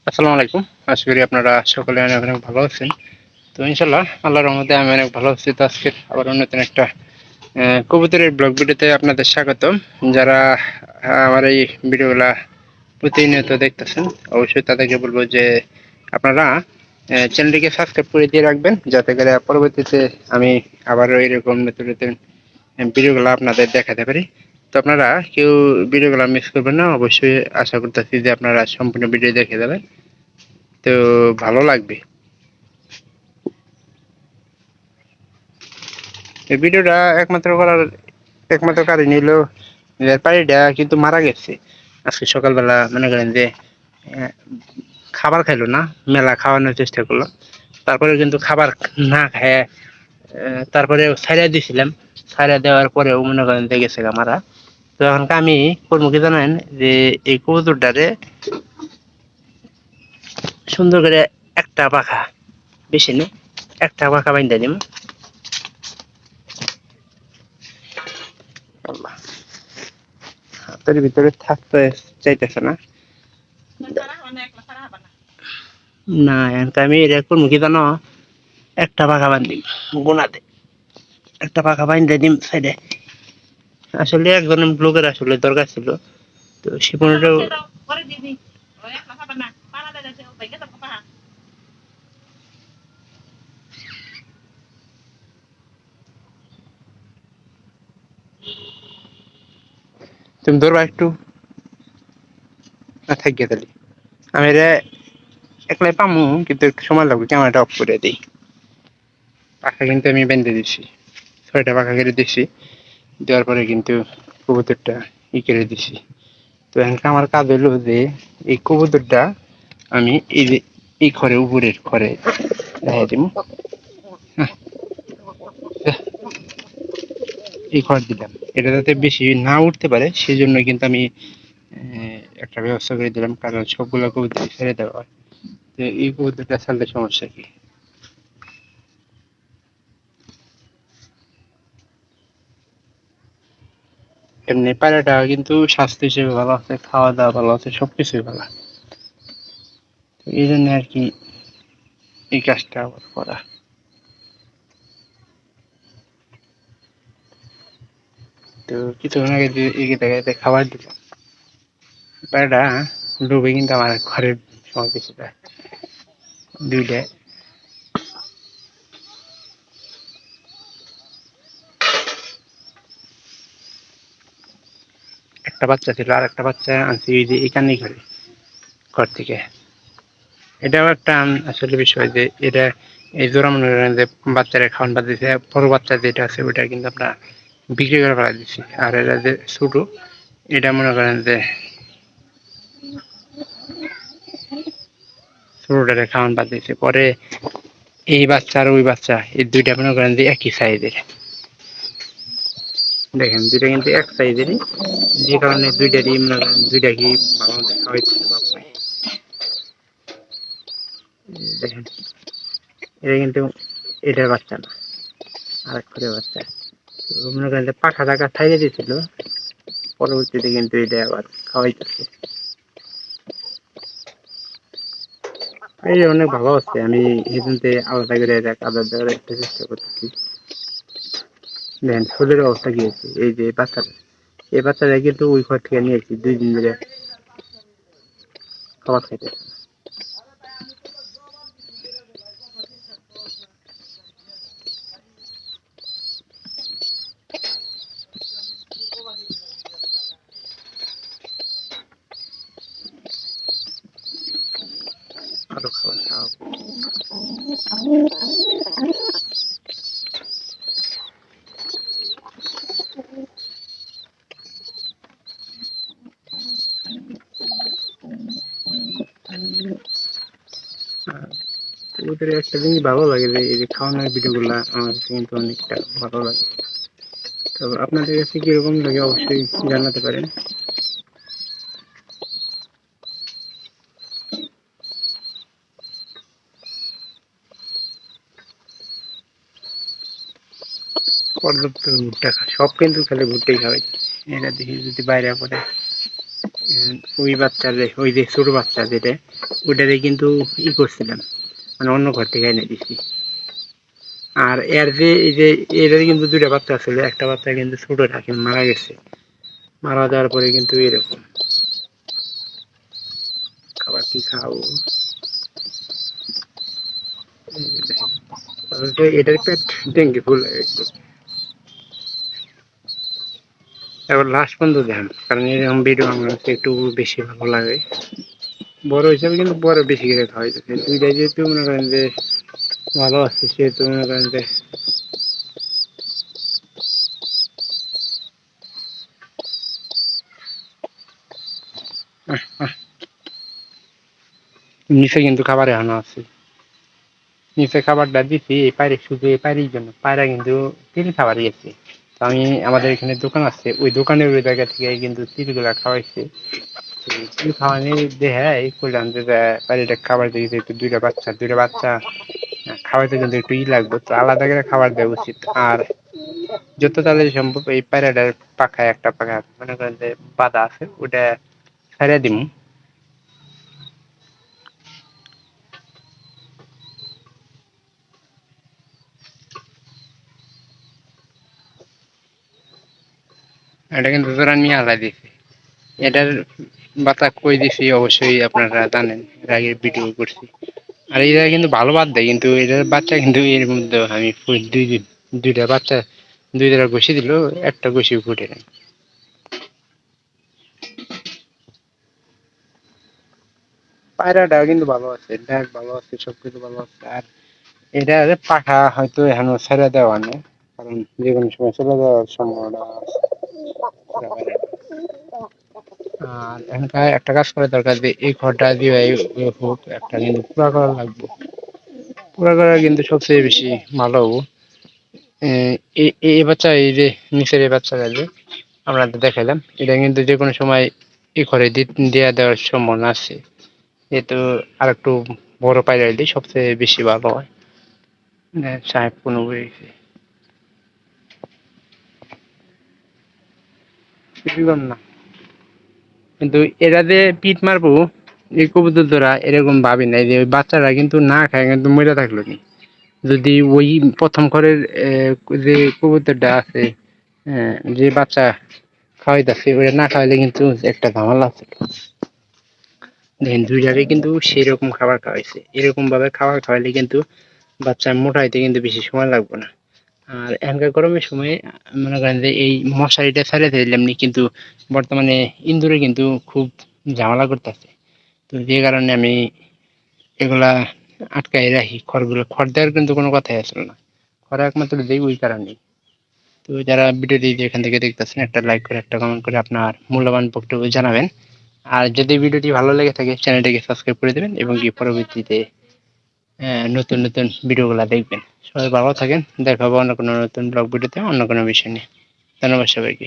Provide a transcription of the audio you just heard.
আসসালামু আলাইকুম। আশা করি আপনারা সকলে অনেক অনেক ভালো আছেন। তো ইনশাল্লাহ আল্লাহর রহমতে আমি অনেক ভালো আছি। তো আজকের আবার নতুন একটা কবুতরের ব্লগ ভিডিওতে আপনাদের স্বাগতম। যারা আমার এই ভিডিওগুলা প্রতিনিয়ত দেখতেছেন, অবশ্যই তাদেরকে বলবো যে আপনারা চ্যানেলটিকে সাবস্ক্রাইব করে দিয়ে রাখবেন, যাতে করে পরবর্তীতে আমি আবারও এরকম নতুন নতুন ভিডিওগুলো আপনাদের দেখাতে পারি। তো আপনারা কেউ ভিডিওগুলো মিস করবেন না। অবশ্যই আশা করতেছি যে আপনারা সম্পূর্ণ ভিডিও দেখে যাবেন, তো ভালো লাগবে। এই ভিডিওটা একমাত্র কারণ হলো ব্যাপারীটা কিন্তু মারা গেছে আজকে সকালবেলা। মনে করেন যে আহ, খাবার খাইলো না, মেলা খাওয়ানোর চেষ্টা করলো, তারপরে কিন্তু খাবার না খায় তারপরে ছাইড়া দিয়েছিলাম। ছাইড়া দেওয়ার পরেও মনে করেন যে গেছে গা মারা। তো এখন আমি করবো কি জানেন, যে এই কবুতরটারে সুন্দর করে একটা পাখা, বেশি নেই, একটা পাখা বাইন্ধা দিম। আল্লাহ, হাতের ভিতরে থাকতে চাইতেছে না। না এখন আমি এটা করবো কি জানো, একটা পাখা বান্ধি গোনাতে, একটা পাখা বাইন্ধে দিম সাইডে। আসলে একজনের লোকের আসলে দরকার ছিল, তো শিপনটাও তুমি ধরবা একটু, না থাকিয়ে তাহলে আমি এটা একলাই পামু, কিন্তু একটু সময় লাগবে। ক্যামেরাটা অফ করে দিই। পাখা কিন্তু আমি বেঁধে দিছি, 6টা পাখা কেটে দিছি। দেওয়ার পরে কিন্তু কবুতরটা করে দিছি। তো এখন আমার কাজ হলো যে এই কবুতরটা আমি এই যে এই ঘরে, উপরের ঘরে দেখা দিব। হ্যাঁ, এই ঘর দিলাম, এটা যাতে বেশি না উঠতে পারে সেই জন্য কিন্তু আমি একটা ব্যবস্থা করে দিলাম, কারণ সবগুলো কবুতর ছেড়ে দেওয়া হয়। তো এই কবুতরটা ছাড়লে সমস্যা কি? এমনি পায়রাটা কিন্তু স্বাস্থ্য হিসেবে ভালো আছে, খাওয়া দাওয়া ভালো আছে, সবকিছুই ভালো। তো এই জন্য আর কি এই কাজটা আবার করা। তো কিছুক্ষণ আগে যে এই জায়গাতে খাবার দিলাম, পায়রাটা ডুবে কিন্তু আমার ঘরের সময় বেশি দেয় দুইটা। একটা বাচ্চা ছিল, আর একটা বাচ্চা আনছি এই যে এখানেই ঘরে, ঘর থেকে। এটাও একটা আসলে বিষয় যে এটা এই জোড়া মনে করেন যে বাচ্চারা খাওয়ান বাদ দিচ্ছে, বড় বাচ্চা যেটা আছে ওইটা কিন্তু আমরা বিক্রি করে ফেলা দিচ্ছি। আর এটা যে ছোট, এটা মনে করেন যে ছোটটারে খাওয়ান বাদ দিচ্ছে। পরে এই বাচ্চা আর ওই বাচ্চা, এই দুইটা মনে করেন যে একই সাইজের। দেখেন দুইটা কিন্তু এক সাইজেরই, যে কারণে দুইটারই মনে করেন দুইটা কি ভালো মতো খাওয়াইতেছে বাপ মাই। দেখেন এটা কিন্তু এটার বাচ্চা না, আর এক করে বাচ্চা। তো মনে করেন যে পাখা টাকা খাইয়ে দিয়েছিল, পরবর্তীতে কিন্তু এটা আবার খাওয়াইতেছে। এই অনেক ভালো আছে, আমি এই জন্য আলাদা করে এটা আলাদা দেওয়ার একটা চেষ্টা করতেছি। দেখেন শরীরের অবস্থা কি হয়েছে, এই যে বাচ্চাটা, এই বাচ্চাটা কিন্তু ওই ঘর থেকে নিয়েছি 2 দিন ধরে খাবার খাইতে। আরো খাবার খাওয়াবো। ওদের একটা জিনিস ভালো লাগে যে এই যে খাওয়ানোর ভিডিও গুলা আমার কাছে কিন্তু অনেকটা ভালো লাগে। তো আপনাদের কাছে কিরকম লাগে অবশ্যই জানাতে পারেন। পর্যাপ্ত ভুট্টা সব কিন্তু খালি ভুট্টাই খাওয়াই। এটা দেখি যদি বাইরে পড়ে ওই বাচ্চারে, ওই যে ছোট বাচ্চা যেটা, ওটারে কিন্তু করছিলাম, মানে অন্য ঘর থেকে এনে দিছি। আর এর যে এই যে এটারই কিন্তু দুইটা বাচ্চা ছিল, একটা বাচ্চা কিন্তু ছোট থাকে, মারা গেছে। মারা যাওয়ার পরে কিন্তু এরকম। খাবার কি খাও? এটার পেট ডেঙ্গি ফুল হয়ে গেছে। এবার লাস্ট পর্যন্ত দেখেন, কারণ এরকম ভিডিও আমার কাছে একটু বেশি ভালো লাগে। বড় হিসাবে কিন্তু বড় বেশি করে খাওয়া যাচ্ছে, দুইটা যেহেতু মনে করেন যে ভালো আছে, সেহেতু মনে করেন যে নিচে কিন্তু খাবার এখনো আছে। নিচে খাবারটা দিচ্ছি এই পায়রে, শুধু এই পায়রির জন্য। পায়রা কিন্তু তিল খাবার গেছে। তো আমি, আমাদের এখানে দোকান আছে, ওই দোকানের ওই জায়গা থেকে কিন্তু তিলগুলা খাওয়াইছি। তিল খাওয়ানি দেখে এই করলাম যে পায়রিটা খাবার দিয়ে একটু, দুইটা বাচ্চা খাওয়াইতে কিন্তু একটু লাগবে, তো আলাদা করে খাবার দেওয়া উচিত। আর যত তাড়াতাড়ি সম্ভব এই পায়রাটার পাখায় একটা পাখা মনে করেন যে বাঁধা আছে, ওটা ছেড়ে দিম। এটা কিন্তু তোরা নিয়ে আলাই দিছি। এটার বাতা কই দিছি অবশ্যই আপনারা জানেন, এর আগে ভিডিও করছি। আর এরা কিন্তু ভালো বাদ দেয়, কিন্তু এটার বাচ্চা কিন্তু এর মধ্যে আমি দুইটা বাচ্চা, দুইটা ঘষি দিল, একটা ঘষি ফুটে নাই। পায়রাটাও কিন্তু ভালো আছে, ব্যাগ ভালো আছে, সবকিছু ভালো আছে। আর এটা পাখা হয়তো এখনো ছেড়ে দেওয়া নেই, কারণ যে কোনো সময় ছেড়ে দেওয়ার সম্ভাবনা আছে। আর এখানকার একটা কাজ করা দরকার, যে এই ঘরটা দিয়ে হোক একটা কিন্তু পুরা করা লাগবে। পুরা করা কিন্তু সবচেয়ে বেশি ভালো হবো। এই বাচ্চা, এই যে নিচের এই বাচ্চাটা যে আপনাদের দেখাইলাম, এটা কিন্তু যে কোনো সময় এই ঘরে দিয়ে দেওয়ার সম্ভাবনা আছে। যেহেতু আর একটু বড় পায়রা হইলে সবচেয়ে বেশি ভালো হয়। সাহেব কোনো কিছুক্ষণ না, কিন্তু এরা যে পিট মারবো এই কবুতর ধরা এরকম ভাবি নাই, যে ওই বাচ্চারা কিন্তু না খায় কিন্তু মরে থাকলো নি। যদি ওই প্রথম ঘরের যে কবুতরটা আছে, যে বাচ্চা খাওয়াইতেছে ওটা না খাওয়াইলে কিন্তু একটা ঝামেলা আছে। দেখেন দুইটারে কিন্তু সেরকম খাবার খাওয়াইছে, এরকম ভাবে খাবার খাওয়াইলে কিন্তু বাচ্চা মোটা হইতে কিন্তু বেশি সময় লাগবে না। আর এখনকার গরমের সময় মনে করেন যে এই মশারিটা ছেড়ে দিলে এমনি কিন্তু বর্তমানে ইঁদুরে কিন্তু খুব ঝামেলা করতেছে। তো যে কারণে আমি এগুলা আটকাই রাখি, খড়গুলো। খড় দেওয়ার কিন্তু কোনো কথাই আসলো না, খড় একমাত্র দিই ওই কারণেই। তো যারা ভিডিওটি যেখান থেকে দেখতেছেন, একটা লাইক করে, একটা কমেন্ট করে আপনার মূল্যবান বক্তব্য জানাবেন। আর যদি ভিডিওটি ভালো লেগে থাকে চ্যানেলটিকে সাবস্ক্রাইব করে দেবেন, এবং কি পরবর্তীতে নতুন নতুন ভিডিওগুলো দেখবেন। সবাই ভালো থাকেন, দেখা হবে অন্য কোনো নতুন ব্লগ ভিডিওতে অন্য কোনো বিষয় নিয়ে। ধন্যবাদ সবাইকে।